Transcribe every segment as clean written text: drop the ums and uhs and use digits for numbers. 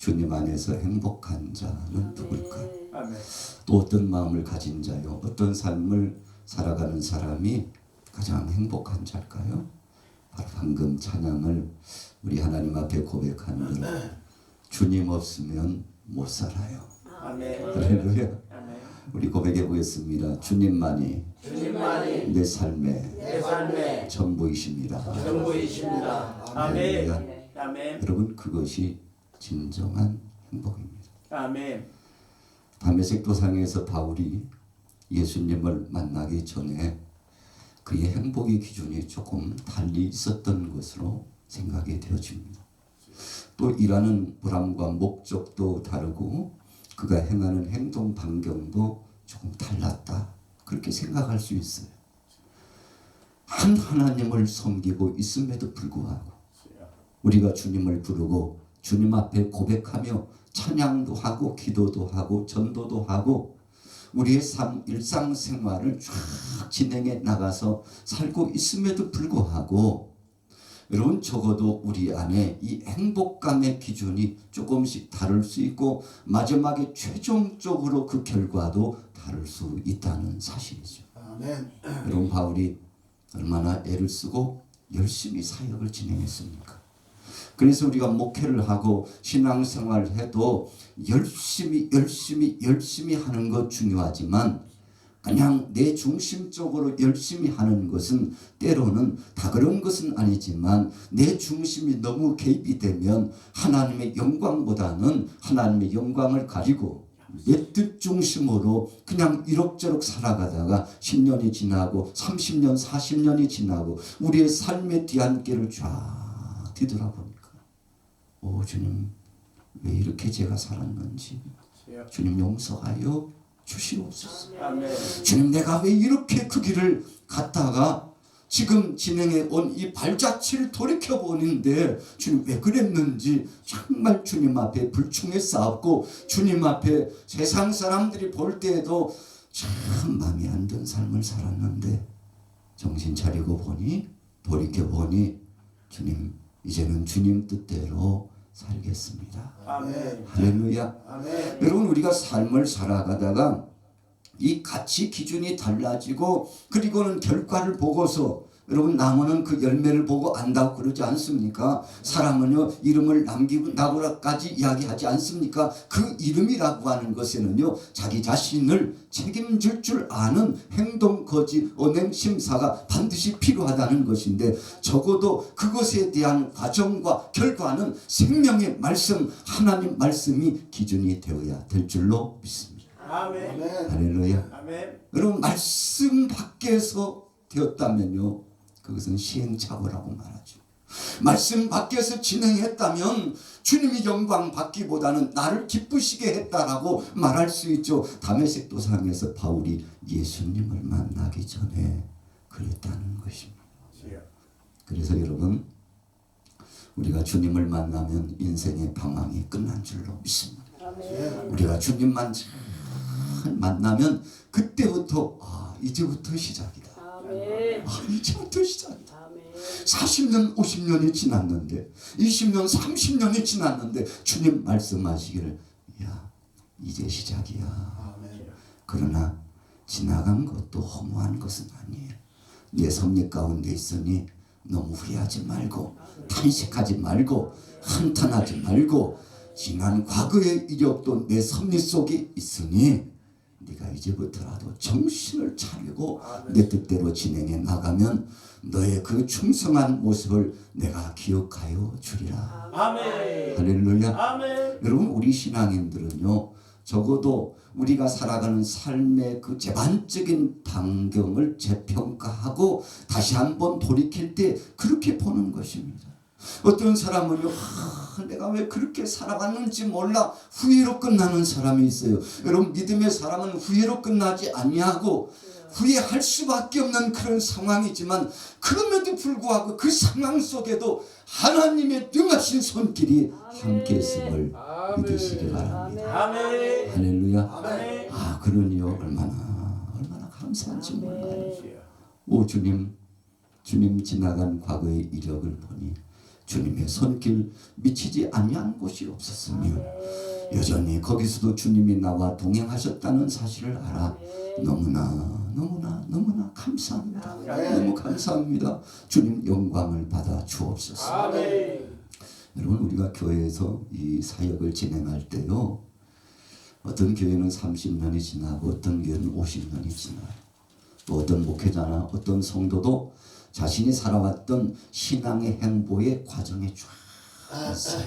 주님 안에서 행복한 자는 누굴까? 아멘. 또 어떤 마음을 가진 자요? 어떤 삶을 살아가는 사람이 가장 행복한 자일까요? 바로 방금 찬양을 우리 하나님 앞에 고백하는 대로 주님 없으면 못 살아요. 아멘. 할렐루야. 아멘. 우리 고백해 보겠습니다. 주님만이 내 내 삶의 전부이십니다. 전부이십니다. 할렐루야. 아멘. 아멘. 여러분, 그것이 진정한 행복입니다. 아멘. 담에색 도상에서 바울이 예수님을 만나기 전에 그의 행복의 기준이 조금 달리 있었던 것으로 생각이 되어집니다. 또 일하는 보람과 목적도 다르고 그가 행하는 행동 반경도 조금 달랐다, 그렇게 생각할 수 있어요. 한 하나님을 섬기고 있음에도 불구하고 우리가 주님을 부르고 주님 앞에 고백하며 찬양도 하고 기도도 하고 전도도 하고 우리의 삶 일상생활을 쫙 진행해 나가서 살고 있음에도 불구하고 여러분, 적어도 우리 안에 이 행복감의 기준이 조금씩 다를 수 있고 마지막에 최종적으로 그 결과도 다를 수 있다는 사실이죠. 아멘. 여러분, 바울이 얼마나 애를 쓰고 열심히 사역을 진행했습니까? 그래서 우리가 목회를 하고 신앙생활을 해도 열심히 하는 것 중요하지만 그냥 내 중심적으로 열심히 하는 것은 때로는 다 그런 것은 아니지만 내 중심이 너무 개입이 되면 하나님의 영광보다는 하나님의 영광을 가리고 내 뜻 중심으로 그냥 이럭저럭 살아가다가 10년이 지나고 30년 40년이 지나고 우리의 삶의 뒤안길을 쫙 뒤돌아보니까 주님, 왜 이렇게 제가 살았는지 주님 용서하여 주시옵소서. 아멘. 주님, 내가 왜 이렇게 그 길을 갔다가 지금 진행해 온 이 발자취를 돌이켜보는데 주님 왜 그랬는지 정말 주님 앞에 불충해 싸웠고 주님 앞에 세상 사람들이 볼 때에도 참 마음에 안 든 삶을 살았는데 정신 차리고 보니 돌이켜보니 주님, 이제는 주님 뜻대로 살겠습니다. 아멘. 할렐루야. 아멘. 여러분, 우리가 삶을 살아가다가 이 가치 기준이 달라지고 그리고는 결과를 보고서 여러분 나무는 그 열매를 보고 안다고 그러지 않습니까? 사람은요 이름을 남기고 나고라까지 이야기하지 않습니까? 그 이름이라고 하는 것에는요 자기 자신을 책임질 줄 아는 행동, 거짓, 언행, 심사가 반드시 필요하다는 것인데 적어도 그것에 대한 과정과 결과는 생명의 말씀, 하나님 말씀이 기준이 되어야 될 줄로 믿습니다. 아멘. 할렐루야. 아멘. 여러분, 말씀 밖에서 되었다면요 그것은 시행착오라고 말하죠. 말씀 밖에서 진행했다면 주님이 영광 받기보다는 나를 기쁘시게 했다라고 말할 수 있죠. 다메섹 도상에서 바울이 예수님을 만나기 전에 그랬다는 것입니다. 그래서 여러분, 우리가 주님을 만나면 인생의 방황이 끝난 줄로 믿습니다. 우리가 주님만 잘 만나면 그때부터 이제부터 시작이다. 이제부터 시작이다. 40년 50년이 지났는데 20년 30년이 지났는데 주님 말씀하시기를 야 이제 시작이야. 그러나 지나간 것도 허무한 것은 아니에요. 내 섭리 가운데 있으니 너무 후회하지 말고 탄식하지 말고 한탄하지 말고 지난 과거의 이력도 내 섭리 속에 있으니 네가 이제부터라도 정신을 차리고 내 뜻대로 진행해 나가면 너의 그 충성한 모습을 내가 기억하여 주리라. 아멘. 할렐루야. 아멘. 여러분, 우리 신앙인들은요 적어도 우리가 살아가는 삶의 그 제반적인 반경을 재평가하고 다시 한번 돌이킬 때 그렇게 보는 것입니다. 어떤 사람은요 내가 왜 그렇게 살아갔는지 몰라 후회로 끝나는 사람이 있어요. 여러분, 믿음의 사람은 후회로 끝나지 아니하고 후회할 수밖에 없는 그런 상황이지만 그럼에도 불구하고 그 상황 속에도 하나님의 능하신 손길이 함께 있음을 믿으시기 바랍니다. 아멘. 할렐루야. 아멘. 그러니요 얼마나 감사한지 몰라요. 오 주님 지나간 과거의 이력을 보니 주님의 손길 미치지 아니한 곳이 없었으며 여전히 거기서도 주님이 나와 동행하셨다는 사실을 알아 너무나 감사합니다. 너무 감사합니다. 주님 영광을 받아 주옵소서. 아멘. 여러분, 우리가 교회에서 이 사역을 진행할 때요, 어떤 교회는 30년이 지나고 어떤 교회는 50년이 지나요. 또 어떤 목회자나 어떤 성도도 자신이 살아왔던 신앙의 행보의 과정에 쫙 있어요.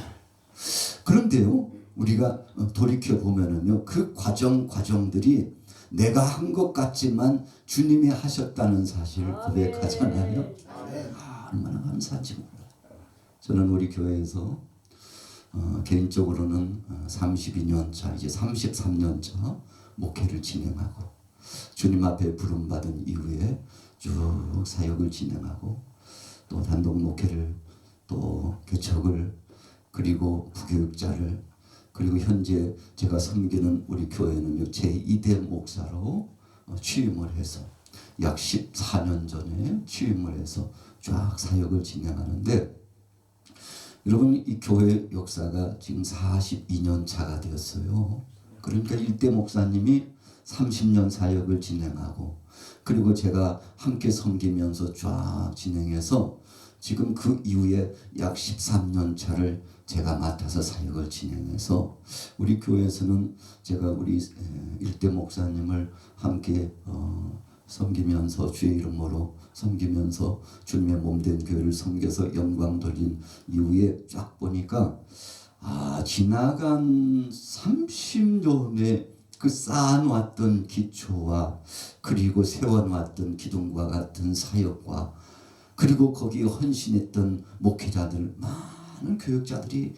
그런데요, 우리가 돌이켜 보면은요, 그 과정들이 내가 한 것 같지만 주님이 하셨다는 사실을 고백하잖아요. 얼마나 감사한지 몰라요. 저는 우리 교회에서 개인적으로는 32년 차, 이제 33년 차 목회를 진행하고 주님 앞에 부름받은 이후에 쭉 사역을 진행하고 또 단독 목회를 또 개척을 그리고 부교육자를 그리고 현재 제가 섬기는 우리 교회는 제2대 목사로 취임을 해서 약 14년 전에 취임을 해서 쫙 사역을 진행하는데 여러분, 이 교회 역사가 지금 42년 차가 되었어요. 그러니까 1대 목사님이 30년 사역을 진행하고 그리고 제가 함께 섬기면서 쫙 진행해서 지금 그 이후에 약 13년 차를 제가 맡아서 사역을 진행해서 우리 교회에서는 제가 우리 1대 목사님을 함께 섬기면서 주의 이름으로 섬기면서 주님의 몸된 교회를 섬겨서 영광 돌린 이후에 쫙 보니까 지나간 30년의 그 쌓아놓았던 기초와 그리고 세워놓았던 기둥과 같은 사역과 그리고 거기에 헌신했던 목회자들 많은 교육자들이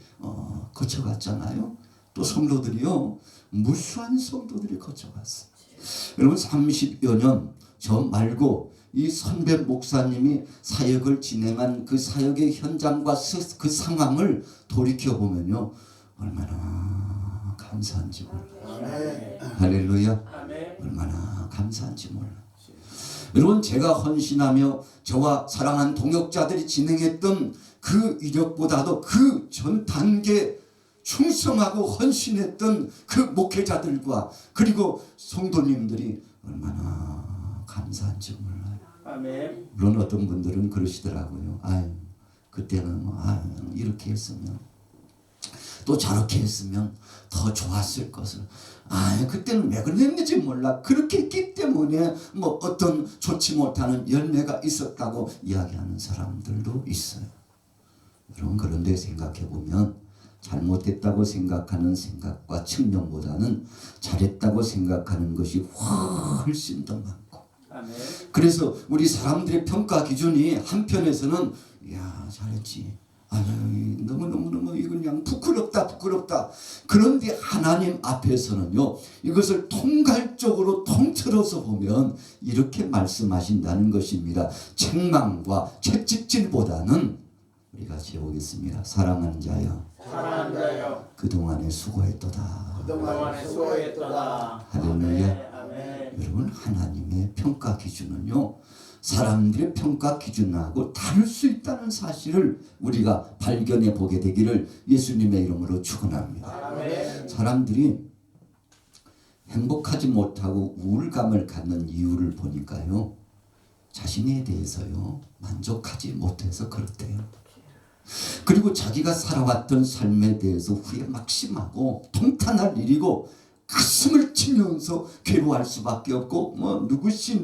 거쳐갔잖아요. 또 성도들이요, 무수한 성도들이 거쳐갔어요. 여러분, 30여 년 저 말고 이 선배 목사님이 사역을 진행한 그 사역의 현장과 그 상황을 돌이켜 보면요, 얼마나 감사한지 몰라요. 할렐루야. 얼마나 감사한지 몰라요. 여러분, 제가 헌신하며 저와 사랑한 동역자들이 진행했던 그 이력보다도 그 전 단계 충성하고 헌신했던 그 목회자들과 그리고 성도님들이 얼마나 감사한지 몰라요. 아멘. 물론 어떤 분들은 그러시더라고요. 그때는 이렇게 했으면 또 저렇게 했으면 더 좋았을 것을. 그때는 왜 그랬는지 몰라. 그렇게 했기 때문에 뭐 어떤 좋지 못하는 열매가 있었다고 이야기하는 사람들도 있어요. 여러분, 그런데 생각해 보면 잘못했다고 생각하는 생각과 측면보다는 잘했다고 생각하는 것이 훨씬 더 많고. 아멘. 그래서 우리 사람들의 평가 기준이 한편에서는 잘했지. 너무 이건 그냥 부끄럽다. 그런데 하나님 앞에서는요, 이것을 통괄적으로 통틀어서 보면 이렇게 말씀하신다는 것입니다. 책망과 채찍질보다는 우리가 지어보겠습니다. 사랑하는 자여, 그동안에 수고했도다. 할렐루야. 여러분, 하나님의 평가 기준은요, 사람들의 평가 기준하고 다를 수 있다는 사실을 우리가 발견해 보게 되기를 예수님의 이름으로 축원합니다. 사람들이 행복하지 못하고 우울감을 갖는 이유를 보니까요, 자신에 대해서요 만족하지 못해서 그렇대요. 그리고 자기가 살아왔던 삶에 대해서 후회 막심하고 통탄할 일이고 가슴을 치면서 괴로워할 수밖에 없고 누구시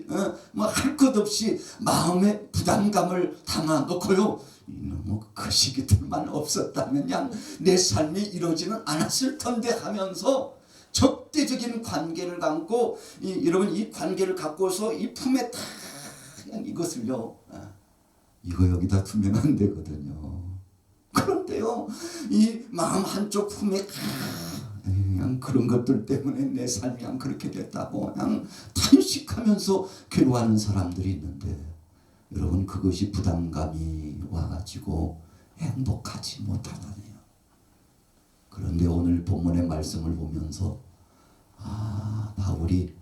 할 것 없이 마음에 부담감을 담아놓고요, 이놈의 그 시기들만 없었다면 그냥 내 삶이 이루어지는 않았을 텐데 하면서 적대적인 관계를 갖고 여러분, 이 관계를 갖고서 이 품에 다 그냥 이것을요, 이거 여기다 두면 안 되거든요. 그런데요, 이 마음 한쪽 품에 그냥 그런 것들 때문에 내 삶이 그냥 그렇게 됐다고 그냥 탄식하면서 괴로워하는 사람들이 있는데, 여러분, 그것이 부담감이 와가지고 행복하지 못하다네요. 그런데 오늘 본문의 말씀을 보면서 바울이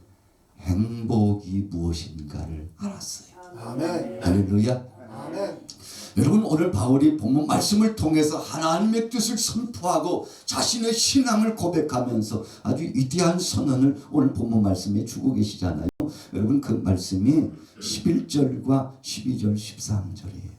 행복이 무엇인가를 알았어요. 아멘. 할렐루야. 아멘. 여러분 오늘 바울이 본문 말씀을 통해서 하나님의 뜻을 선포하고 자신의 신앙을 고백하면서 아주 위대한 선언을 오늘 본문 말씀에 주고 계시잖아요. 여러분 그 말씀이 11절과 12절 13절이에요.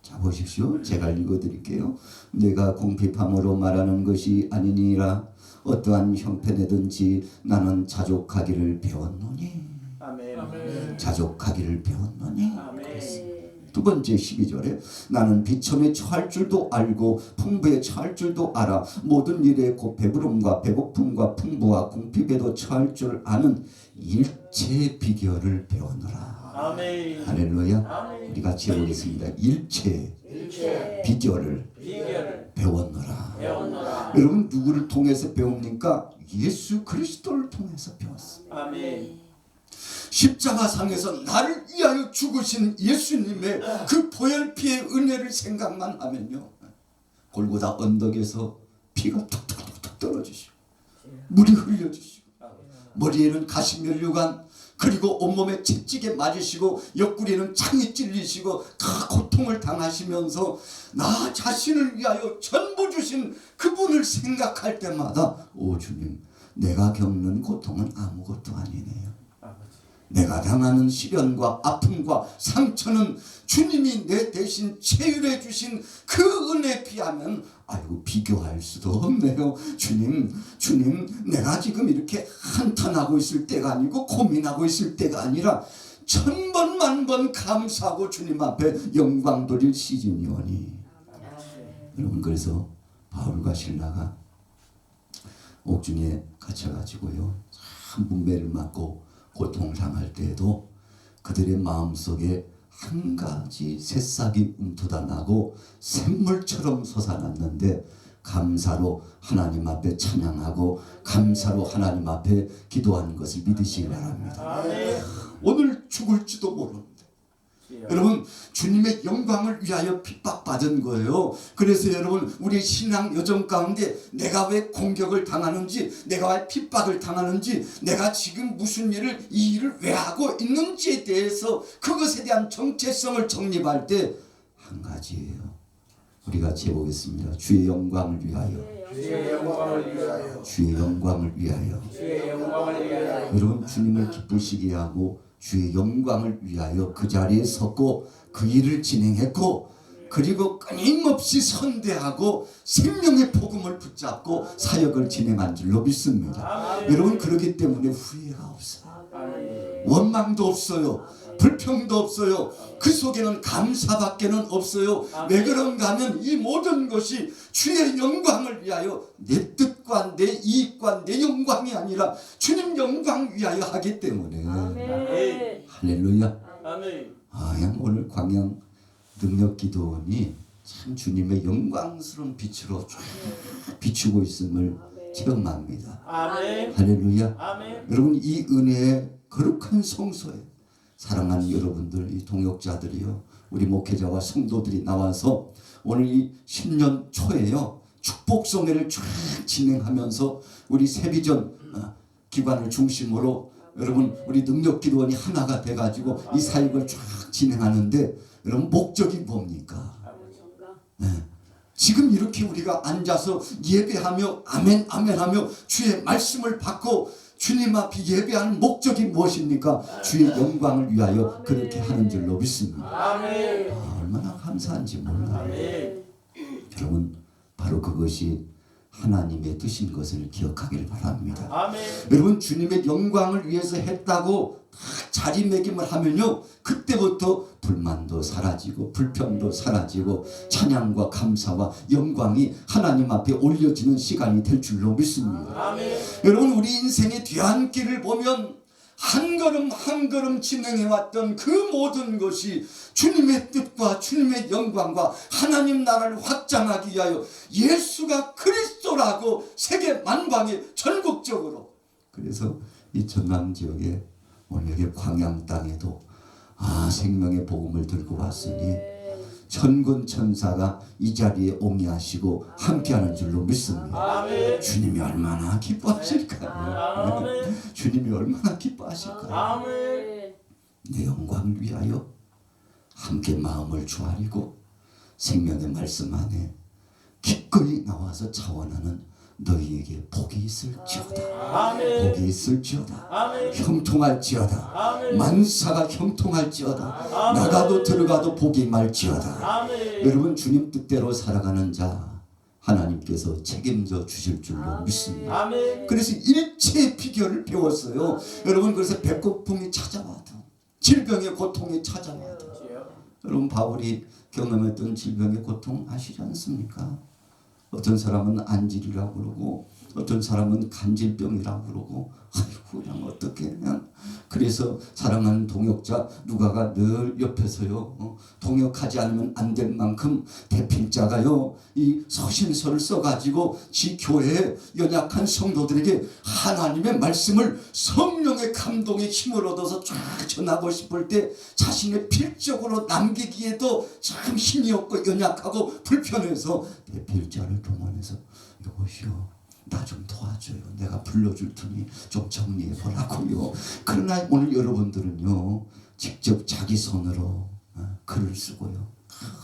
자 보십시오. 제가 읽어드릴게요. 내가 궁핍함으로 말하는 것이 아니니라. 어떠한 형편에든지 나는 자족하기를 배웠노니. 아멘. 자족하기를 배웠노니. 아멘. 두 번째 12절에 나는 비천에 처할 줄도 알고 풍부에 처할 줄도 알아. 모든 일에 곧 배부름과 배고픔과 풍부와 궁핍에도 처할 줄 아는 일체의 비결을 배웠노라. 아멘. 할렐루야. 아멘. 우리 같이 해보겠습니다. 일체의 비결을 배웠노라. 배웠노라. 여러분 누구를 통해서 배웁니까? 예수 그리스도를 통해서 배웠습니다. 아멘. 십자가상에서 나를 위하여 죽으신 예수님의 그 보혈피의 은혜를 생각만 하면요, 골고다 언덕에서 피가 툭툭툭 떨어지시고 물이 흘려지시고 머리에는 가시면류관, 그리고 온몸에 채찍에 맞으시고 옆구리에는 창이 찔리시고 그 고통을 당하시면서 나 자신을 위하여 전부 주신 그분을 생각할 때마다 오 주님, 내가 겪는 고통은 아무것도 아니네요. 내가 당하는 시련과 아픔과 상처는 주님이 내 대신 체휼해 주신 그 은혜에 비하면 아이고 비교할 수도 없네요. 주님 내가 지금 이렇게 한탄하고 있을 때가 아니고 고민하고 있을 때가 아니라 천번 만번 감사하고 주님 앞에 영광 돌릴 시즌이오니. 여러분 그래서 바울과 실라가 옥중에 갇혀가지고요 참 분배를 맞고 고통당할 때에도 그들의 마음속에 한 가지 새싹이 움트다 나고 샘물처럼 솟아났는데 감사로 하나님 앞에 찬양하고 감사로 하나님 앞에 기도하는 것을 믿으시기 바랍니다. 아멘. 오늘 죽을지도 모르는데 여러분 주님의 영광을 위하여 핍박받은 거예요. 그래서 여러분 우리 신앙 여정 가운데 내가 왜 공격을 당하는지, 내가 왜 핍박을 당하는지, 내가 지금 무슨 일을 이 일을 왜 하고 있는지에 대해서 그것에 대한 정체성을 정립할 때 한 가지예요. 우리 같이 해보겠습니다. 주의 영광을 위하여. 주의 영광을 위하여. 주의 영광을 위하여. 주의 영광을 위하여. 여러분 주님을 기쁘시게 하고 주의 영광을 위하여 그 자리에 섰고 그 일을 진행했고 그리고 끊임없이 선대하고 생명의 복음을 붙잡고 사역을 진행한 줄로 믿습니다. 아멘. 여러분 그렇기 때문에 후회가 없어요. 아멘. 원망도 없어요. 불평도 없어요. 그 속에는 감사밖에는 없어요. 왜 그런가 하면 이 모든 것이 주의 영광을 위하여 내 뜻과 내 이익과 내 영광이 아니라 주님 영광 위하여 하기 때문에. 아멘. 할렐루야. 아멘. 양 오늘 광양 능력기도원이 참 주님의 영광스러운 빛으로 쫙 비추고 있음을 체험합니다. 아멘. 할렐루야. 아멘. 여러분 이 은혜의 거룩한 성소에 사랑하는 여러분들, 이 동역자들이요, 우리 목회자와 성도들이 나와서 오늘 이 10년 초에요 축복성회를 쫙 진행하면서 우리 세비전 기관을 중심으로 여러분 우리 능력기도원이 하나가 돼가지고 이 사역을 쫙 진행하는데 여러분 목적이 뭡니까? 네. 지금 이렇게 우리가 앉아서 예배하며 아멘 아멘 하며 주의 말씀을 받고 주님 앞에 예배하는 목적이 무엇입니까? 주의 영광을 위하여 그렇게 하는 줄로 믿습니다. 아멘. 얼마나 감사한지 몰라요. 아멘. 여러분 바로 그것이 하나님의 뜻인 것을 기억하길 바랍니다. 아멘. 여러분 주님의 영광을 위해서 했다고 다 자리매김을 하면요 그때부터 불만도 사라지고 불평도 사라지고 찬양과 감사와 영광이 하나님 앞에 올려지는 시간이 될 줄로 믿습니다. 아멘. 여러분 우리 인생의 뒤안길을 보면 한 걸음 한 걸음 진행해왔던 그 모든 것이 주님의 뜻과 주님의 영광과 하나님 나라를 확장하기 위하여 예수가 그리스도라고 세계 만방에 전국적으로, 그래서 이 전남 지역에 오늘 여기 광양 땅에도 생명의 복음을 들고 왔으니 천군 천사가 이 자리에 옹이하시고 함께하는 줄로 믿습니다. 아멘. 주님이 얼마나 기뻐하실까요? 아멘. 주님이 얼마나 기뻐하실까요? 아멘. 내 영광을 위하여 함께 마음을 조아리고 생명의 말씀 안에 기꺼이 나와서 자원하는 너희에게 복이 있을지어다. 아멘. 복이 있을지어다. 아멘. 형통할지어다. 아멘. 만사가 형통할지어다. 아멘. 나가도 들어가도 복이 말지어다. 아멘. 여러분, 주님 뜻대로 살아가는 자 하나님께서 책임져 주실 줄로 아멘. 믿습니다. 아멘. 그래서 일체의 비결을 배웠어요. 여러분, 그래서 배고픔이 찾아와도, 질병의 고통이 찾아와도, 여러분, 바울이 경험했던 질병의 고통 아시지 않습니까? 어떤 사람은 안질이라고 그러고, 어떤 사람은 간질병이라고 그러고, 아이고 그냥 어떻게 그냥. 그래서 사랑하는 동역자 누가가 늘 옆에서요, 동역하지 않으면 안 될 만큼 대필자가요 이 서신서를 써가지고 지 교회에 연약한 성도들에게 하나님의 말씀을 성령의 감동에 힘을 얻어서 쫙 전하고 싶을 때 자신의 필적으로 남기기에도 참 힘이 없고 연약하고 불편해서 대필자를 동원해서 여보시오, 나 좀 도와줘요. 내가 불러줄 테니 좀 정리해 보라고요. 그러나 오늘 여러분들은요, 직접 자기 손으로 글을 쓰고요,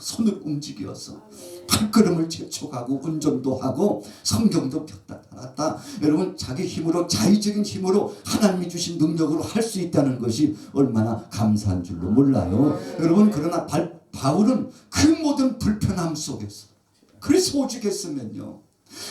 손을 움직여서 발걸음을 재촉하고 운전도 하고 성경도 폈다 달았다. 여러분, 자기 힘으로, 자의적인 힘으로 하나님이 주신 능력으로 할 수 있다는 것이 얼마나 감사한 줄로 몰라요. 여러분, 그러나 바울은 그 모든 불편함 속에서, 그래서 오죽했으면요,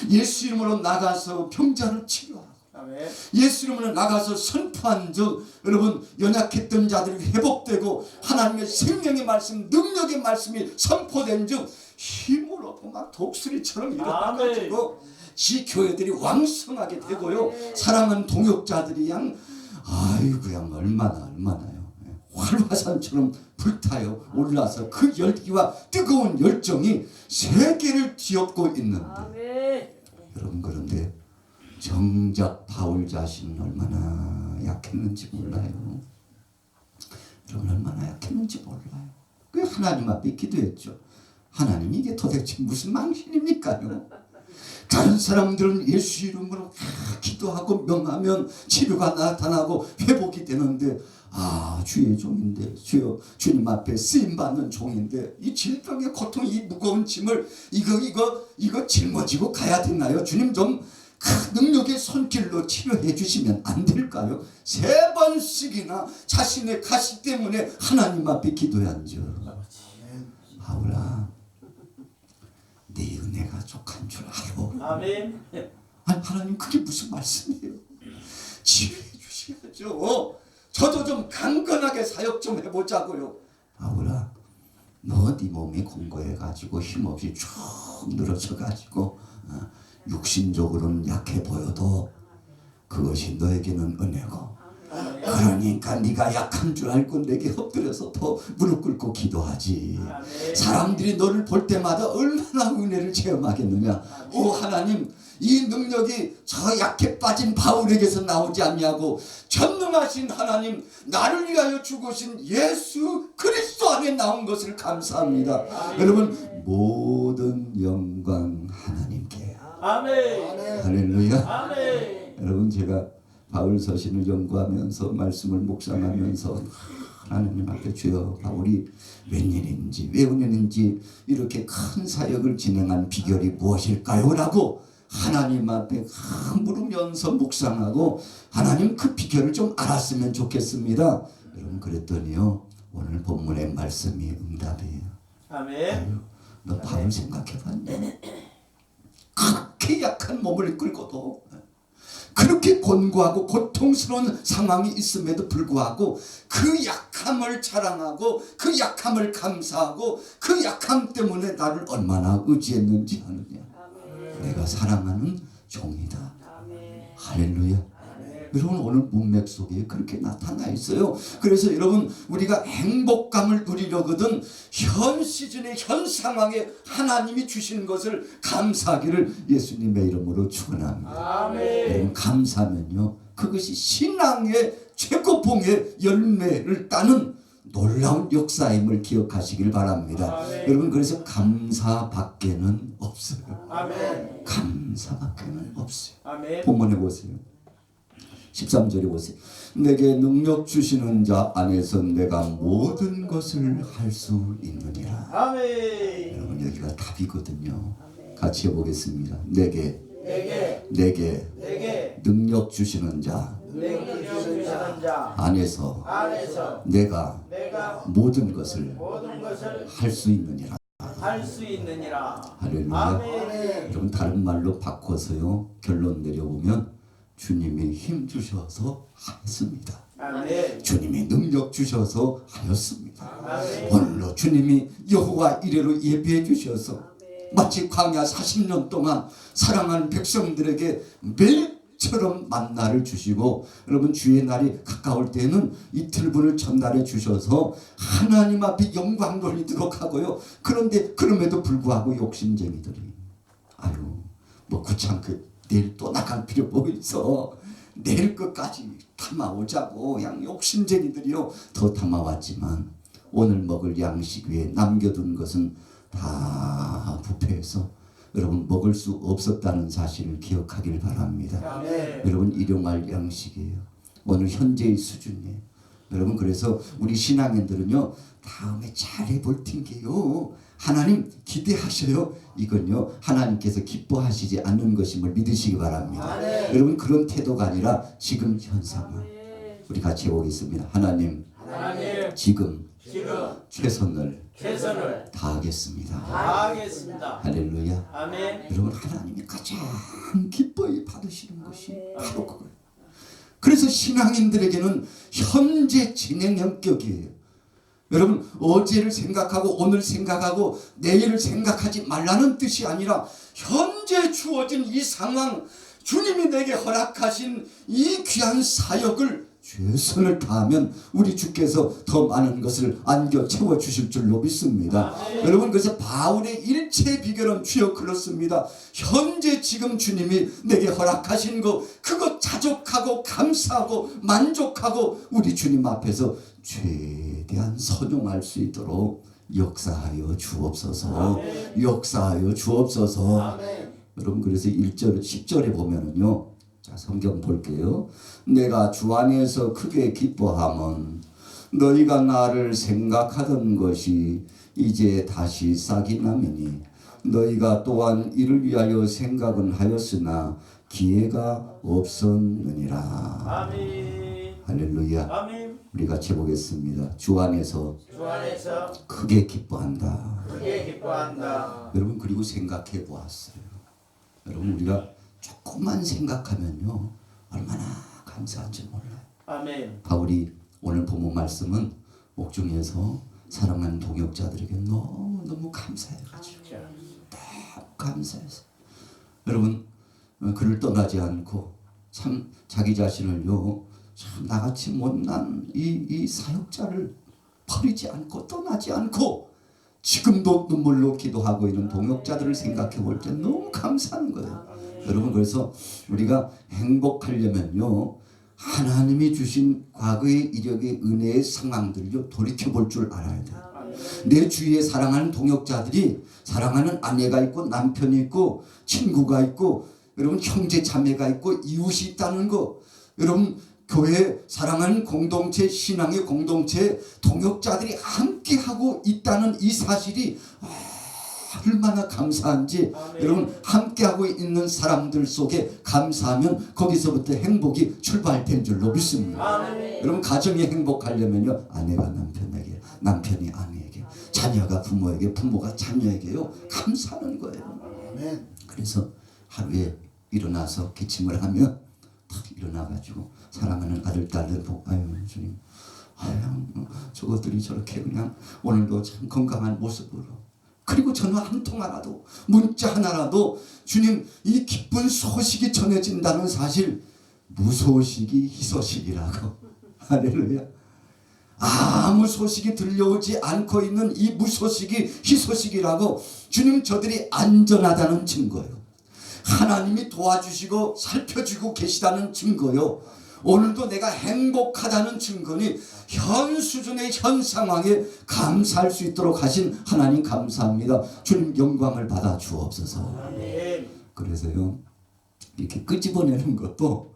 예수 이름으로 나가서 병자를 치료하고, 아멘. 예수 이름으로 나가서 선포한 적, 여러분, 연약했던 자들이 회복되고 하나님의 생명의 말씀, 능력의 말씀이 선포된 적 힘을 얻고 막 독수리처럼 일어나가지고 지 교회들이 왕성하게 되고요, 사랑하는 동역자들이 양 아이고 양 얼마나요. 활화산처럼 불타요 올라서 그 열기와 뜨거운 열정이 세계를 뒤엎고 있는데, 아멘. 여러분, 그런데 정작 바울 자신은 얼마나 약했는지 몰라요. 여러분, 얼마나 약했는지 몰라요. 그 하나님 앞에 기도했죠. 하나님, 이게 도대체 무슨 망신입니까요? 다른 사람들은 예수 이름으로 기도하고 명하면 치료가 나타나고 회복이 되는데, 주의 종인데, 주여, 주님 앞에 쓰임받는 종인데 이 질병의 고통, 이 무거운 짐을 이거 짊어지고 가야 되나요? 주님, 좀 그 능력의 손길로 치료해 주시면 안 될까요? 3번씩이나 자신의 가시 때문에 하나님 앞에 기도한 적. 바울아, 네 은혜가 족한 줄 알아. 아멘. 아니, 하나님, 그게 무슨 말씀이에요? 치료해 주셔야죠. 저도 좀 강건하게 사역 좀 해보자고요. 바울아, 너 네 몸이 공고해가지고 힘없이 쭉 늘어져가지고 육신적으로는 약해 보여도 그것이 너에게는 은혜고, 그러니까 네가 약한 줄 알고 내게 엎드려서 더 무릎 꿇고 기도하지. 사람들이 너를 볼 때마다 얼마나 은혜를 체험하겠느냐. 오 하나님, 이 능력이 저 약해 빠진 바울에게서 나오지 않냐고, 전능하신 하나님, 나를 위하여 죽으신 예수 그리스도 안에 나온 것을 감사합니다. 여러분, 모든 영광 하나님께. 아멘. 할렐루야. 아멘. 여러분, 제가 바울 서신을 연구하면서 말씀을 묵상하면서 하나님 앞에, 주여, 바울이 웬일인지 왜 은연인지 이렇게 큰 사역을 진행한 비결이 무엇일까요? 라고 하나님 앞에 물으면서 묵상하고, 하나님, 그 비결을 좀 알았으면 좋겠습니다. 여러분, 그랬더니요, 오늘 본문의 말씀이 응답이에요. 아멘. 아유, 너 바울 생각해봤냐? 그렇게 약한 몸을 끌고도, 그렇게 곤고하고 고통스러운 상황이 있음에도 불구하고 그 약함을 자랑하고 그 약함을 감사하고 그 약함 때문에 나를 얼마나 의지했는지 아느냐. 내가 사랑하는 종이다. 할렐루야. 여러분, 오늘 문맥 속에 그렇게 나타나 있어요. 그래서 여러분, 우리가 행복감을 누리려거든 현 시즌에, 현 상황에 하나님이 주신 것을 감사하기를 예수님의 이름으로 축원합니다. 여러분, 감사하면요, 그것이 신앙의 최고봉의 열매를 따는 놀라운 역사임을 기억하시길 바랍니다. 여러분, 그래서 감사밖에는 없어요. 감사밖에는 없어요. 본문에 보세요. 13절에 보세요. 내게 능력 주시는 자 안에서 내가 모든 것을 할 수 있느니라. 아멘. 여러분 여기가 답이거든요. 같이 해보겠습니다. 내게 내게 능력 주시는 자 능력 주시는 자 안에서 안에서 내가 모든 것을 모든 것을 할 수 있느니라. 할 수 있느니라. 할렐루야. 아멘. 여러분 다른 말로 바꿔서요 결론 내려보면 주님이 힘 주셔서 하였습니다. 아멘. 주님이 능력 주셔서 하였습니다. 아멘. 오늘로 주님이 여호와 이레로 예비해 주셔서 마치 광야 40년 동안 사랑하는 백성들에게 매일처럼 만나를 주시고 여러분 주의 날이 가까울 때는 이틀분을 전날에 주셔서 하나님 앞에 영광 돌리도록 하고요. 그런데 그럼에도 불구하고 욕심쟁이들이 아유 뭐 구창그 내일 또 나갈 필요 뭐 있어. 내일 끝까지 담아오자고 그냥 욕심쟁이들이요 더 담아왔지만 오늘 먹을 양식 위에 남겨둔 것은 다 부패해서 여러분 먹을 수 없었다는 사실을 기억하길 바랍니다. 아멘. 여러분 일용할 양식이에요. 오늘 현재의 수준이에요. 여러분 그래서 우리 신앙인들은요 다음에 잘해볼 텐게요 하나님 기대하셔요. 이건요 하나님께서 기뻐하시지 않는 것임을 믿으시기 바랍니다. 아멘. 여러분 그런 태도가 아니라 지금 현 상황 우리 같이 해보겠습니다. 하나님 지금 최선을 다하겠습니다. 다하겠습니다. 할렐루야. 아멘. 여러분 하나님이 가장 기뻐해 받으시는 것이 바로 그거예요. 그래서 신앙인들에게는 현재 진행 형격이에요. 여러분 어제를 생각하고 오늘 생각하고 내일을 생각하지 말라는 뜻이 아니라 현재 주어진 이 상황 주님이 내게 허락하신 이 귀한 사역을 최선을 다하면 우리 주께서 더 많은 것을 안겨 채워주실 줄로 믿습니다. 여러분 그래서 바울의 일체 비결은 주여 그렇습니다. 현재 지금 주님이 내게 허락하신 거 그거 자족하고 감사하고 만족하고 우리 주님 앞에서 최대한 선용할 수 있도록 역사하여 주옵소서. 역사하여 주옵소서. 여러분 그래서 1절 10절에 보면은요 자 성경 볼게요. 내가 주 안에서 크게 기뻐함은 너희가 나를 생각하던 것이 이제 다시 싹이 나매니 너희가 또한 이를 위하여 생각은 하였으나 기회가 없었느니라. 아멘. 할렐루야. 아멘. 우리 같이 보겠습니다. 주 안에서 크게 기뻐한다. 여러분 그리고 생각해 보았어요. 여러분 우리가 조금만 생각하면요 얼마나 감사한지 몰라요. 아멘. 바울이 오늘 본문 말씀은 옥중에서 사랑하는 동역자들에게 너무 감사해가지고 너무 감사해서 여러분 그를 떠나지 않고 참 자기 자신을요 참 나같이 못난 이 사역자를 버리지 않고 떠나지 않고 지금도 눈물로 기도하고 있는 동역자들을 생각해 볼 때 너무 감사한 거예요. 여러분 그래서 우리가 행복하려면요 하나님이 주신 과거의 이력의 은혜의 상황들을 돌이켜 볼 줄 알아야 돼요. 내 주위에 사랑하는 동역자들이 사랑하는 아내가 있고 남편이 있고 친구가 있고 여러분 형제 자매가 있고 이웃이 있다는 거 여러분 교회 사랑하는 공동체 신앙의 공동체 동역자들이 함께하고 있다는 이 사실이 얼마나 감사한지 여러분 함께하고 있는 사람들 속에 감사하면 거기서부터 행복이 출발된 줄로 믿습니다. 여러분 가정이 행복하려면요 아내가 남편에게 남편이 아내에게 자녀가 부모에게 부모가 자녀에게요 감사하는 거예요. 그래서 하루에 일어나서 기침을 하면 탁 일어나가지고 사랑하는 아들 딸들 보고 아유 주님 아유 저것들이 저렇게 그냥 오늘도 참 건강한 모습으로 그리고 전화 한 통 하나도 문자 하나라도 주님 이 기쁜 소식이 전해진다는 사실 무소식이 희소식이라고 할렐루야. 아무 소식이 들려오지 않고 있는 이 무소식이 희소식이라고 주님 저들이 안전하다는 증거요. 하나님이 도와주시고 살펴주고 계시다는 증거요. 오늘도 내가 행복하다는 증거니 현 수준의 현 상황에 감사할 수 있도록 하신 하나님 감사합니다. 주님 영광을 받아 주옵소서. 그래서요 이렇게 끄집어내는 것도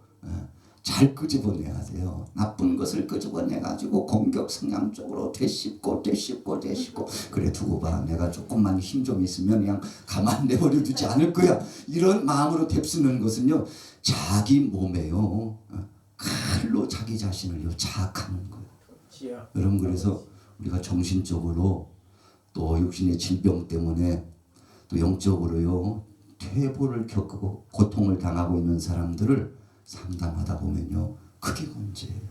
잘 끄집어내야 돼요. 나쁜 것을 끄집어내가지고 공격 성향 쪽으로 되씹고 그래 두고 봐. 내가 조금만 힘 좀 있으면 그냥 가만 내버려 두지 않을 거야. 이런 마음으로 뎁쓰는 것은요, 자기 몸에요 칼로 자기 자신을요 자학하는 거예요. 여러분, 그래서 우리가 정신적으로 또 육신의 질병 때문에 또 영적으로요 퇴보를 겪고 고통을 당하고 있는 사람들을 상담하다 보면요, 그게 문제예요.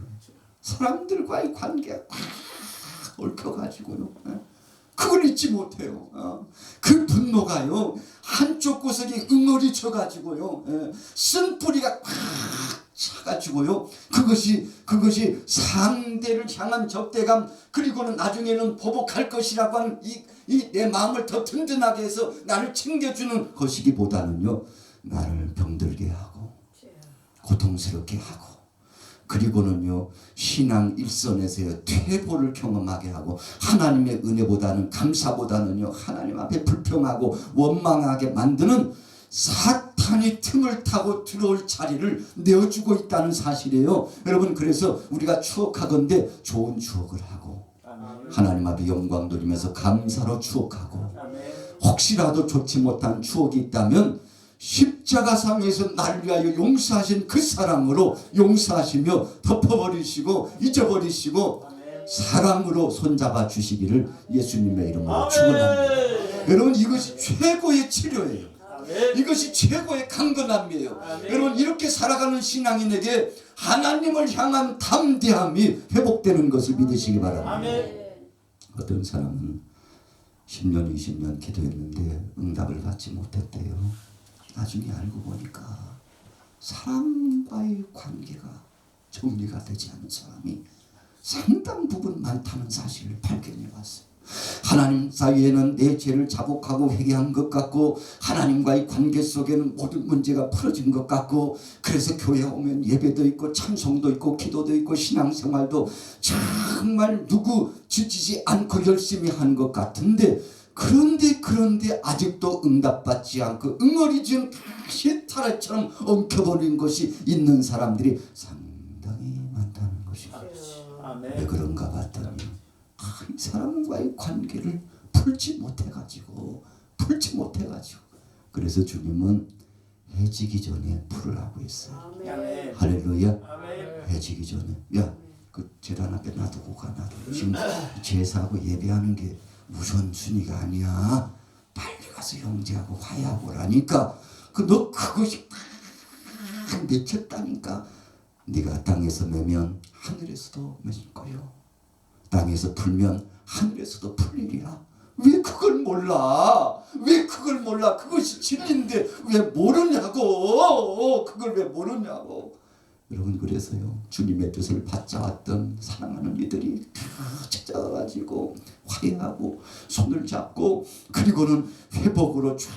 사람들과의 관계가 꽉 얽혀가지고요, 그걸 잊지 못해요. 그 분노가요 한쪽 구석에 응어리쳐가지고요, 쓴 뿌리가 꽉 차가지고요, 그것이 상대를 향한 적대감, 그리고는 나중에는 보복할 것이라고 하는 이 내 마음을 더 든든하게 해서 나를 챙겨주는 것이기보다는요, 나를 병들게 하고 고통스럽게 하고, 그리고는요 신앙 일선에서의 퇴보를 경험하게 하고, 하나님의 은혜보다는 감사보다는요 하나님 앞에 불평하고 원망하게 만드는 사탄이 틈을 타고 들어올 자리를 내어주고 있다는 사실이에요. 여러분, 그래서 우리가 추억하건대 좋은 추억을 하고 하나님 앞에 영광 돌리면서 감사로 추억하고, 혹시라도 좋지 못한 추억이 있다면 십자가상에서 나를 위하여 용서하신 그 사랑으로 용서하시며 덮어버리시고 잊어버리시고 사랑으로 손잡아 주시기를 예수님의 이름으로 축원합니다. 여러분, 이것이 최고의 치료예요. 이것이 최고의 강건함이에요. 여러분, 이렇게 살아가는 신앙인에게 하나님을 향한 담대함이 회복되는 것을 믿으시기 바랍니다. 어떤 사람은 10년 20년 기도했는데 응답을 받지 못했대요. 나중에 알고 보니까 사람과의 관계가 정리가 되지 않은 사람이 상당 부분 많다는 사실을 발견해 봤어요. 하나님 사이에는 내 죄를 자복하고 회개한 것 같고, 하나님과의 관계 속에는 모든 문제가 풀어진 것 같고, 그래서 교회 오면 예배도 있고 찬송도 있고 기도도 있고 신앙생활도 정말 누구 지치지 않고 열심히 한 것 같은데, 그런데 아직도 응답받지 않고 응어리진 해탈처럼 엉켜버린 것이 있는 사람들이 상당히 많다는 것입니다. 왜 그런가 봤더니 이 사람과의 관계를 풀지 못해가지고 그래서 주님은 해지기 전에 풀으라고 했어요. 할렐루야. 해지기 전에, 야, 그 제단 앞에 놔두고 가. 지금 제사하고 예배하는 게 우선순위가 아니야. 빨리 가서 형제하고 화해하고 라니까. 너 그것이 딱 맺혔다니까. 네가 땅에서 매면 하늘에서도 맺을 거요. 땅에서 풀면 하늘에서도 풀리리라. 왜 그걸 몰라? 그것이 진리인데 왜 모르냐고. 그걸 왜 모르냐고. 여러분, 그래서요 주님의 뜻을 받자왔던 사랑하는 이들이 다 찾아가지고 화해하고 손을 잡고, 그리고는 회복으로 쫙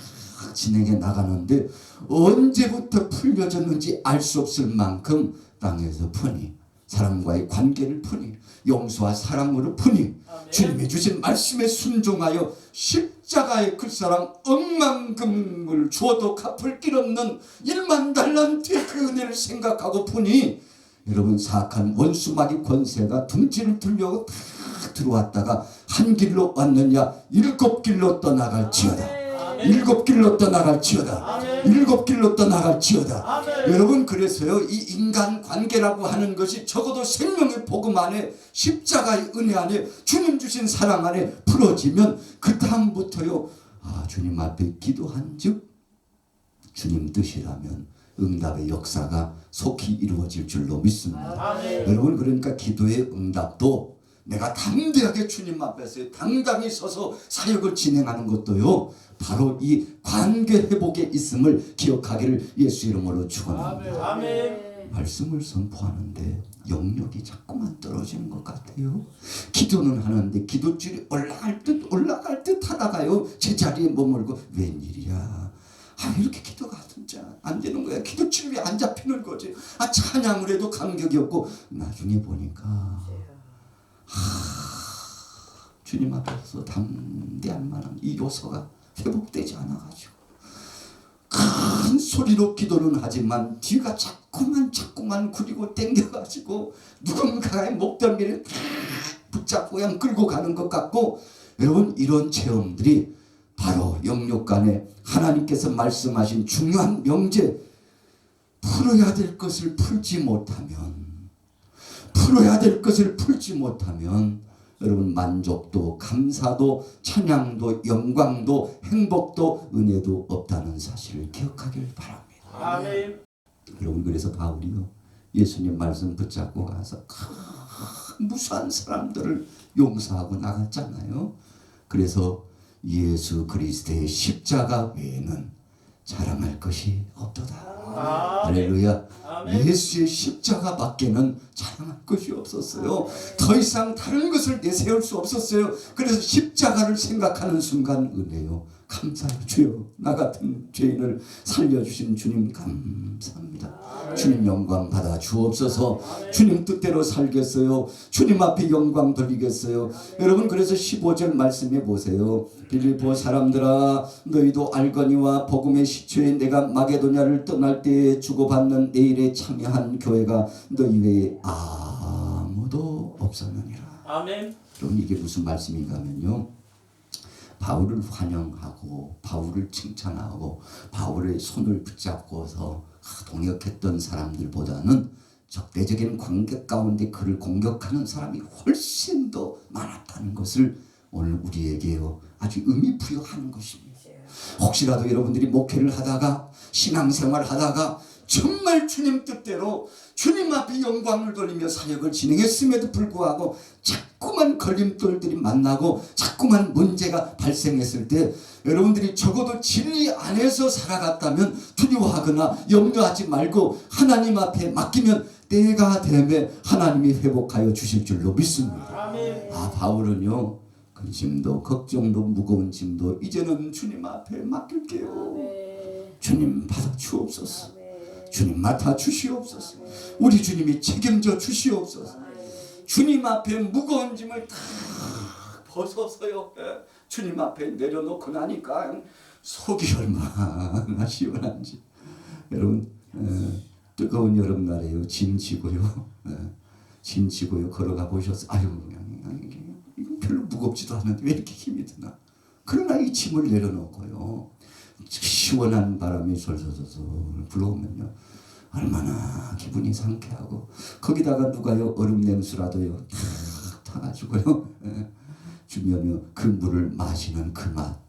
진행해 나가는데, 언제부터 풀려졌는지 알 수 없을 만큼 땅에서 푸니, 사람과의 관계를 푸니, 용서와 사랑으로 푸니, 주님이 주신 말씀에 순종하여 십자가의 그 사랑 억만금을 주어도 갚을 길 없는 1만 달란트의 그 은혜를 생각하고 푸니, 여러분, 사악한 원수마귀 권세가 둥지를 들려고 다 들어왔다가 한 길로 왔느냐 7길로 떠나갈지어다. 7길로 떠나갈지어다. 여러분, 그래서요 이 인간 관계라고 하는 것이 적어도 생명의 복음 안에, 십자가의 은혜 안에, 주님 주신 사랑 안에 풀어지면 그 다음부터요 주님 앞에 기도한즉 주님 뜻이라면 응답의 역사가 속히 이루어질 줄로 믿습니다. 여러분, 그러니까 기도의 응답도 내가 담대하게 주님 앞에서 당당히 서서 사역을 진행하는 것도요 바로 이 관계 회복에 있음을 기억하기를 예수 이름으로 축원합니다. 말씀을 선포하는데 영역이 자꾸만 떨어지는 것 같아요. 기도는 하는데 기도줄이 올라갈 듯 하다가요 제자리에 머물고, 웬일이야, 이렇게 기도가 진짜 안 되는 거야. 기도줄이 안 잡히는 거지. 찬양을 해도 감격이 없고, 나중에 보니까 주님 앞에서 담대할 만한 이 요소가 회복되지 않아가지고 큰 소리로 기도는 하지만 뒤가 자꾸만 구리고 땡겨가지고 누군가의 목덜미를 붙잡고 그냥 끌고 가는 것 같고, 여러분 이런 체험들이 바로 영육간에 하나님께서 말씀하신 중요한 명제, 풀어야 될 것을 풀지 못하면 여러분 만족도, 감사도, 찬양도, 영광도, 행복도, 은혜도 없다는 사실을 기억하길 바랍니다. 아멘. 여러분 그래서 바울이요 예수님 말씀 붙잡고 가서 무수한 사람들을 용서하고 나갔잖아요. 그래서 예수 그리스도의 십자가 외에는 자랑할 것이 없도다. 할렐루야. 아멘. 예수의 십자가밖에는 자랑할 것이 없었어요. 더 이상 다른 것을 내세울 수 없었어요. 그래서 십자가를 생각하는 순간 은혜요. 감사해요. 주여, 나 같은 죄인을 살려주신 주님 감사합니다. 주님 영광 받아 주옵소서. 주님 뜻대로 살겠어요. 주님 앞에 영광 돌리겠어요. 여러분 그래서 15절 말씀해 보세요. 빌립보 사람들아, 너희도 알거니와 복음의 시초에 내가 마게도냐를 떠날 때에 주고받는 내일에 참여한 교회가 너희 외에 아무도 없었느니라. 아멘. 여러분 이게 무슨 말씀인가 하면요, 바울을 환영하고 바울을 칭찬하고 바울의 손을 붙잡고서 동역했던 사람들보다는 적대적인 관계 가운데 그를 공격하는 사람이 훨씬 더 많았다는 것을 오늘 우리에게요 아주 의미 부여하는 것입니다. 혹시라도 여러분들이 목회를 하다가 신앙생활을 하다가 정말 주님 뜻대로 주님 앞에 영광을 돌리며 사역을 진행했음에도 불구하고 자꾸만 걸림돌들이 만나고 자꾸만 문제가 발생했을 때 여러분들이 적어도 진리 안에서 살아갔다면 두려워하거나 염려하지 말고 하나님 앞에 맡기면 때가 되매 하나님이 회복하여 주실 줄로 믿습니다. 아멘. 바울은요 근심도 걱정도 무거운 짐도 이제는 주님 앞에 맡길게요. 주님 받아 주옵소서. 주님 맡아 주시옵소서. 우리 주님이 책임져 주시옵소서. 주님 앞에 무거운 짐을 다 벗어서요 주님 앞에 내려놓고 나니까 속이 얼마나 시원한지. 여러분 뜨거운 여름날에요 짐 지고요 짐 지고요 걸어가 보셨어요? 아유 이거 별로 무겁지도 않은데 왜 이렇게 힘이 드나. 그러나 이 짐을 내려놓고요 시원한 바람이 솔솔솔솔 불어오면요 얼마나 기분이 상쾌하고, 거기다가 누가요 얼음 냉수라도요 탁 타가지고요 주면요 그 물을 마시는 그 맛,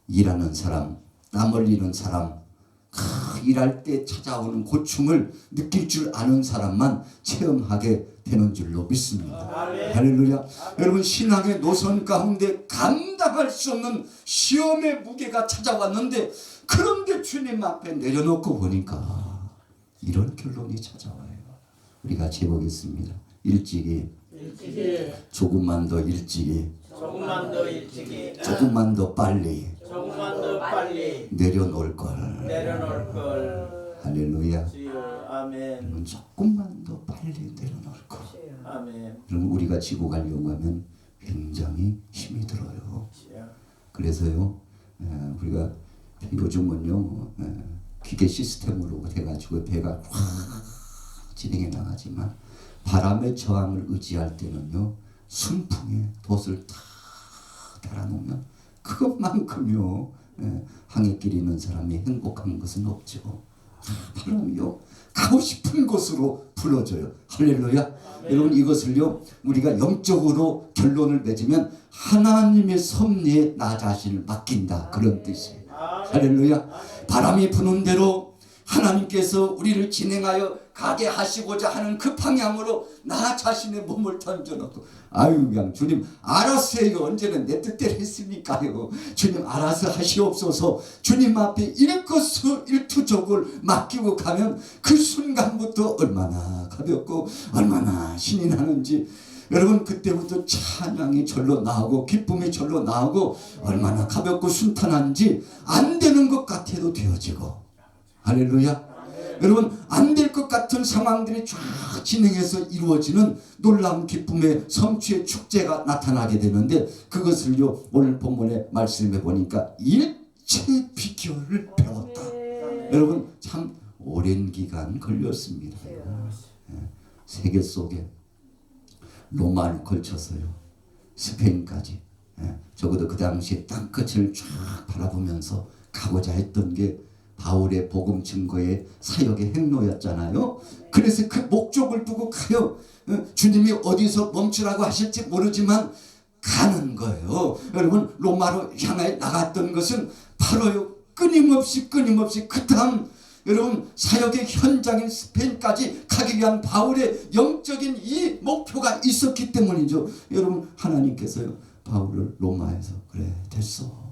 일하는 사람, 땀 흘리는 사람, 일할 때 찾아오는 고충을 느낄 줄 아는 사람만 체험하게 되는 줄로 믿습니다. 아멘. 할렐루야. 여러분 신앙의 노선 가운데 감당할 수 없는 시험의 무게가 찾아왔는데, 그런데 주님 앞에 내려놓고 보니까 이런 결론이 찾아와요. 우리 같이 해보겠습니다. 일찍이, 조금만 더 일찍이, 조금만 더 일찍이, 조금만 더 빨리 조금만 더 빨리 내려놓을 걸. 내려놓을 걸. 할렐루야. 주여. 아멘. 조금만 더 빨리 내려놓을 걸. 아멘. 그럼 우리가 지고 가려고 하면 굉장히 힘이 들어요. 주여. 그래서요 우리가 요즘은요 기계 시스템으로 돼가지고 배가 확 진행해 나가지만 바람의 저항을 의지할 때는요 순풍에 돛을 다 달아놓으면 그것만큼요 항해길에 있는 사람이 행복한 것은 없죠. 바람이요 가고 싶은 곳으로 불러줘요. 할렐루야. 여러분 이것을요 우리가 영적으로 결론을 맺으면 하나님의 섭리에 나 자신을 맡긴다, 그런 뜻이에요. 할렐루야. 바람이 부는 대로 하나님께서 우리를 진행하여 가게 하시고자 하는 그 방향으로 나 자신의 몸을 던져놓고, 아유 그냥 주님 알아서 해요. 언제는 내 뜻대로 했습니까요. 주님 알아서 하시옵소서. 주님 앞에 일거수일투족을 맡기고 가면 그 순간부터 얼마나 가볍고 얼마나 신이 나는지, 여러분 그때부터 찬양이 절로 나오고 기쁨이 절로 나오고 얼마나 가볍고 순탄한지 안 되는 것 같아도 되어지고. 할렐루야. 여러분 안 될 것 같은 상황들이 쫙 진행해서 이루어지는 놀라운 기쁨의 성취의 축제가 나타나게 되는데, 그것을요 오늘 본문에 말씀해 보니까 일체 비결을 배웠다. 여러분 참 오랜 기간 걸렸습니다. 세계 속에 로마를 걸쳐서요, 스페인까지, 적어도 그 당시에 땅끝을 쫙 바라보면서 가고자 했던 게 바울의 복음 증거의 사역의 행로였잖아요. 그래서 그 목적을 두고 가요. 주님이 어디서 멈추라고 하실지 모르지만 가는 거예요. 여러분 로마로 향해 나갔던 것은 바로요, 끊임없이 그 다음 여러분 사역의 현장인 스페인까지 가기 위한 바울의 영적인 이 목표가 있었기 때문이죠. 여러분 하나님께서요 바울을 로마에서 그래 됐어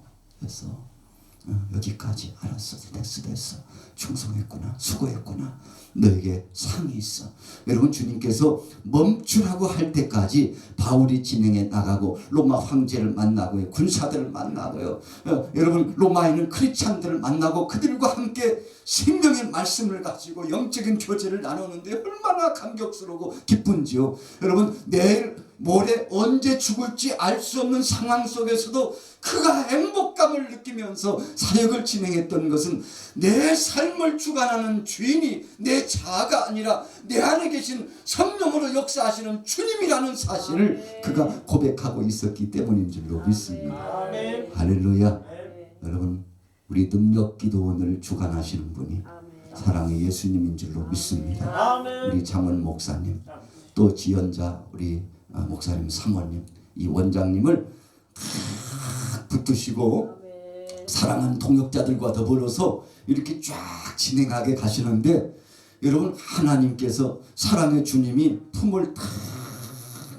여기까지 알았어 됐어 충성했구나 수고했구나 너에게 상이 있어. 여러분 주님께서 멈추라고 할 때까지 바울이 진행해 나가고 로마 황제를 만나고요, 군사들을 만나고요, 여러분 로마에는 크리스찬들을 만나고 그들과 함께 생명의 말씀을 가지고 영적인 교제를 나누는데 얼마나 감격스러우고 기쁜지요. 여러분 내일 모레 언제 죽을지 알 수 없는 상황 속에서도 그가 행복감을 느끼면서 사역을 진행했던 것은 내 삶을 주관하는 주인이 내 자아가 아니라 내 안에 계신 성령으로 역사하시는 주님이라는 사실을 그가 고백하고 있었기 때문인 줄로 믿습니다. 아멘. 할렐루야. 여러분 우리 능력 기도원을 주관하시는 분이 사랑의 예수님인 줄로 믿습니다. 아멘. 우리 장원 목사님 또 지연자 우리 목사님 사모님 이 원장님을 탁 붙드시고 사랑하는 동역자들과 더불어서 이렇게 쫙 진행하게 가시는데 여러분 하나님께서 사랑의 주님이 품을 탁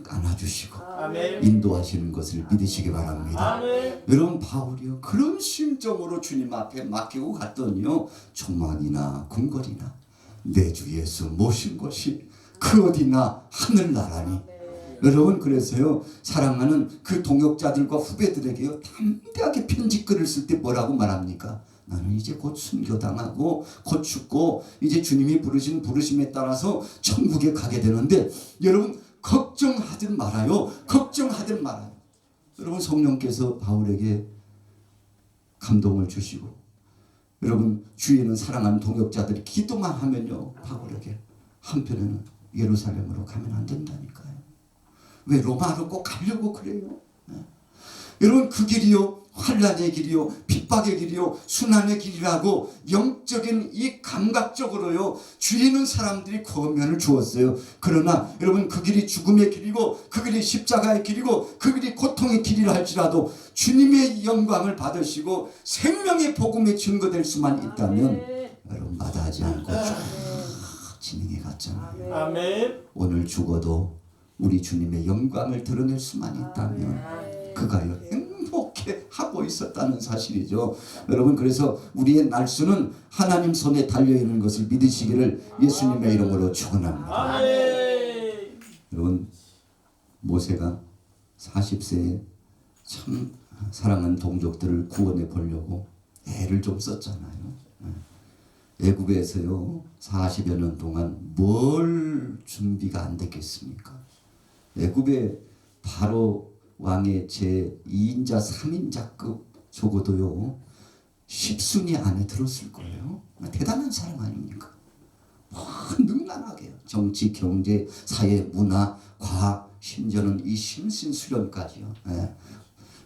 안아주시고 아멘. 인도하시는 것을 믿으시기 바랍니다. 아멘. 여러분 바울이요 그런 심정으로 주님 앞에 맡기고 갔더니요 초막이나 궁궐이나 내 주 예수 모신 것이 그 어디나 하늘나라니. 여러분 그래서요 사랑하는 그 동역자들과 후배들에게요 담대하게 편지글을 쓸 때 뭐라고 말합니까? 나는 이제 곧 순교당하고 곧 죽고 이제 주님이 부르신 부르심에 따라서 천국에 가게 되는데 여러분 걱정하지 말아요. 걱정하지 말아요. 여러분 성령께서 바울에게 감동을 주시고 여러분 주위에는 사랑하는 동역자들이 기도만 하면요 바울에게 한편에는 예루살렘으로 가면 안 된다니까요. 왜 로마로 꼭 가려고 그래요? 여러분 그 길이요 환난의 길이요 핍박의 길이요 순환의 길이라고 영적인 이 감각적으로요 주위에 있는 사람들이 권면을 주었어요. 그러나 여러분 그 길이 죽음의 길이고 그 길이 십자가의 길이고 그 길이 고통의 길이라 할지라도 주님의 영광을 받으시고 생명의 복음에 증거될 수만 있다면 여러분 마다하지 않고 쭉 진행해 갔잖아요. 아멘. 오늘 죽어도 우리 주님의 영광을 드러낼 수만 있다면 그가요 행복해 하고 있었다는 사실이죠. 여러분 그래서 우리의 날수는 하나님 손에 달려있는 것을 믿으시기를 예수님의 이름으로 축원합니다. 아멘. 여러분 모세가 40세에 참 사랑하는 동족들을 구원해 보려고 애를 좀 썼잖아요. 애국에서요 40여 년 동안 뭘 준비가 안 됐겠습니까? 애굽의 바로 왕의 제2인자 3인자급 적어도요 10순위 안에 들었을 거예요. 대단한 사람 아닙니까? 능란하게요. 정치, 경제, 사회, 문화, 과학, 심지어는 이 심신수련까지요.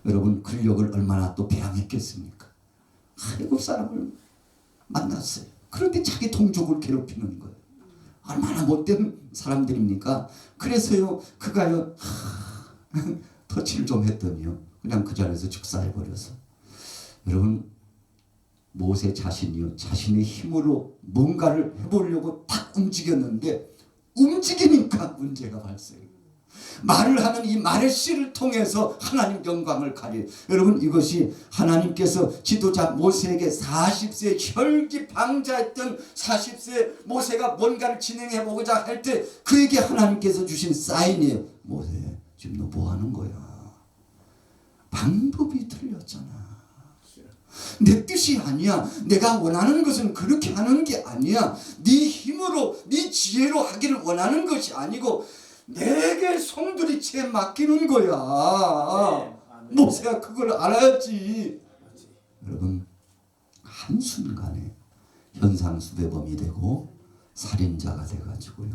여러분 근력을 얼마나 또 배양했겠습니까? 애굽 사람을 만났어요. 그런데 자기 동족을 괴롭히는 거예요. 얼마나 못된 사람들입니까? 그래서요 그가요 터치를 좀 했더니요 그냥 그 자리에서 즉사해버려서. 여러분 모세 자신이요 자신의 힘으로 뭔가를 해보려고 딱 움직였는데 움직이니까 문제가 발생해요. 말을 하는 이 말의 씨를 통해서 하나님 영광을 가리. 여러분 이것이 하나님께서 지도자 모세에게 40세 혈기방자했던 40세 모세가 뭔가를 진행해 보고자 할 때 그에게 하나님께서 주신 사인이에요. 모세 지금 너 뭐 하는 거야? 방법이 틀렸잖아. 내 뜻이 아니야. 내가 원하는 것은 그렇게 하는 게 아니야. 네 힘으로 네 지혜로 하기를 원하는 것이 아니고 내게 송두리째 맡기는 거야. 모세가 그걸 알아야지. 여러분 한순간에 현상수배범이 되고 살인자가 돼가지고요.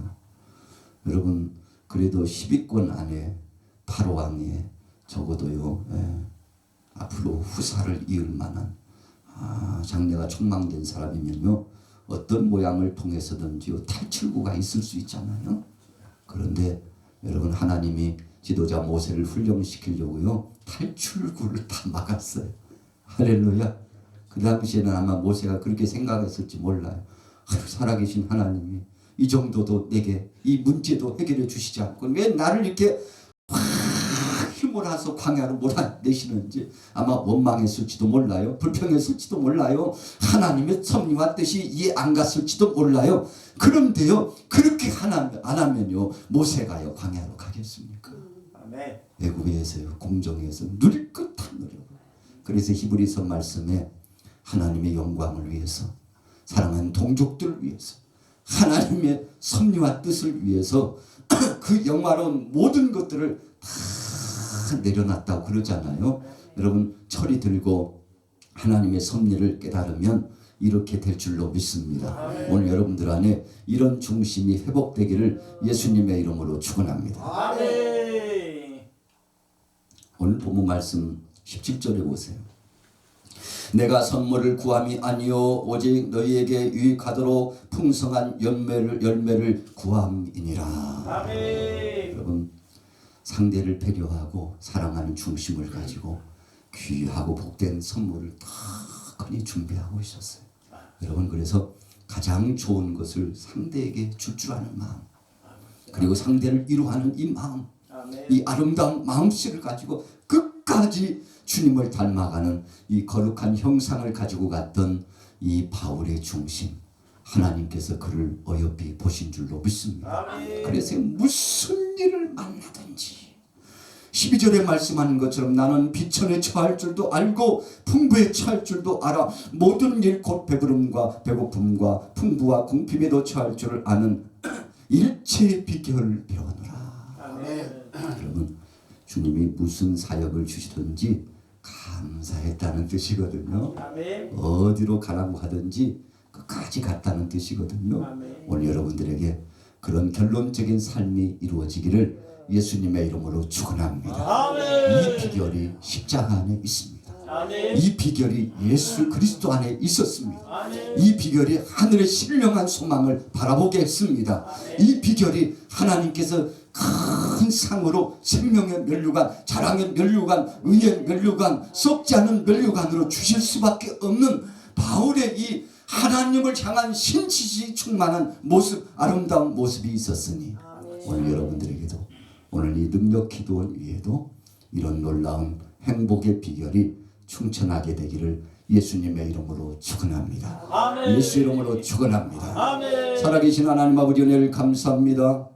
여러분 그래도 10위권 안에 바로 왕에 적어도요 앞으로 후사를 이을 만한 장래가 촉망된 사람이면요 어떤 모양을 통해서든지요 탈출구가 있을 수 있잖아요. 그런데 여러분 하나님이 지도자 모세를 훈련시키려고요 탈출구를 다 막았어요. 할렐루야. 그 당시에는 아마 모세가 그렇게 생각했을지 몰라요. 살아계신 하나님이 이 정도도 내게 이 문제도 해결해 주시지 않고 왜 나를 이렇게 확 몰아서 광야로 몰아내시는지 아마 원망했을지도 몰라요. 불평했을지도 몰라요. 하나님의 섭리와 뜻이 이해 안 갔을지도 몰라요. 그런데요 그렇게 안 하면요 모세가요 광야로 가겠습니까? 아멘. 애굽에서요 공정에서 누릴 것 다 누려요. 그래서 히브리서 말씀에 하나님의 영광을 위해서 사랑하는 동족들을 위해서 하나님의 섭리와 뜻을 위해서 그 영화로운 모든 것들을 다 내려놨다고 그러잖아요. 여러분 철이 들고 하나님의 섭리를 깨달으면 이렇게 될 줄로 믿습니다. 오늘 여러분들 안에 이런 중심이 회복되기를 예수님의 이름으로 축원합니다. 아멘. 오늘 본문 말씀 17절에 보세요. 내가 선물을 구함이 아니요 오직 너희에게 유익하도록 풍성한 열매를 구함이니라. 아멘. 여러분 상대를 배려하고 사랑하는 중심을 가지고 귀하고 복된 선물을 다 흔히 준비하고 있었어요. 여러분 그래서 가장 좋은 것을 상대에게 줄 줄 아는 마음 그리고 상대를 위로하는 이 마음 아멘. 이 아름다운 마음씨를 가지고 끝까지 주님을 닮아가는 이 거룩한 형상을 가지고 갔던 이 바울의 중심 하나님께서 그를 어여삐 보신 줄로 믿습니다. 아멘. 그래서 무슨 일을 만나든지 12절에 말씀하는 것처럼 나는 비천에 처할 줄도 알고 풍부에 처할 줄도 알아 모든 일 곧 배부름과 배고픔과 풍부와 궁핍에도 처할 줄을 아는 일체의 비결을 배우노라. 아멘. 여러분 주님이 무슨 사역을 주시든지 감사했다는 뜻이거든요. 아멘. 어디로 가라고 하든지 끝까지 갔다는 뜻이거든요. 아멘. 오늘 여러분들에게 그런 결론적인 삶이 이루어지기를 예수님의 이름으로 축원합니다. 아멘. 이 비결이 십자가 안에 있습니다. 아멘. 이 비결이 예수 그리스도 안에 있었습니다. 아멘. 이 비결이 하늘의 신령한 소망을 바라보게 했습니다. 이 비결이 하나님께서 큰 상으로 생명의 면류관, 자랑의 면류관, 의의 면류관, 썩지 않은 면류관으로 주실 수밖에 없는 바울의 이 하나님을 향한 신치시 충만한 모습, 아름다운 모습이 있었으니 오늘 여러분들에게도 오늘 이 능력 기도원 위에도 이런 놀라운 행복의 비결이 충천하게 되기를 예수님의 이름으로 축원합니다. 아멘. 예수 이름으로 축원합니다. 아멘. 살아계신 하나님 아버지 은혜를 감사합니다.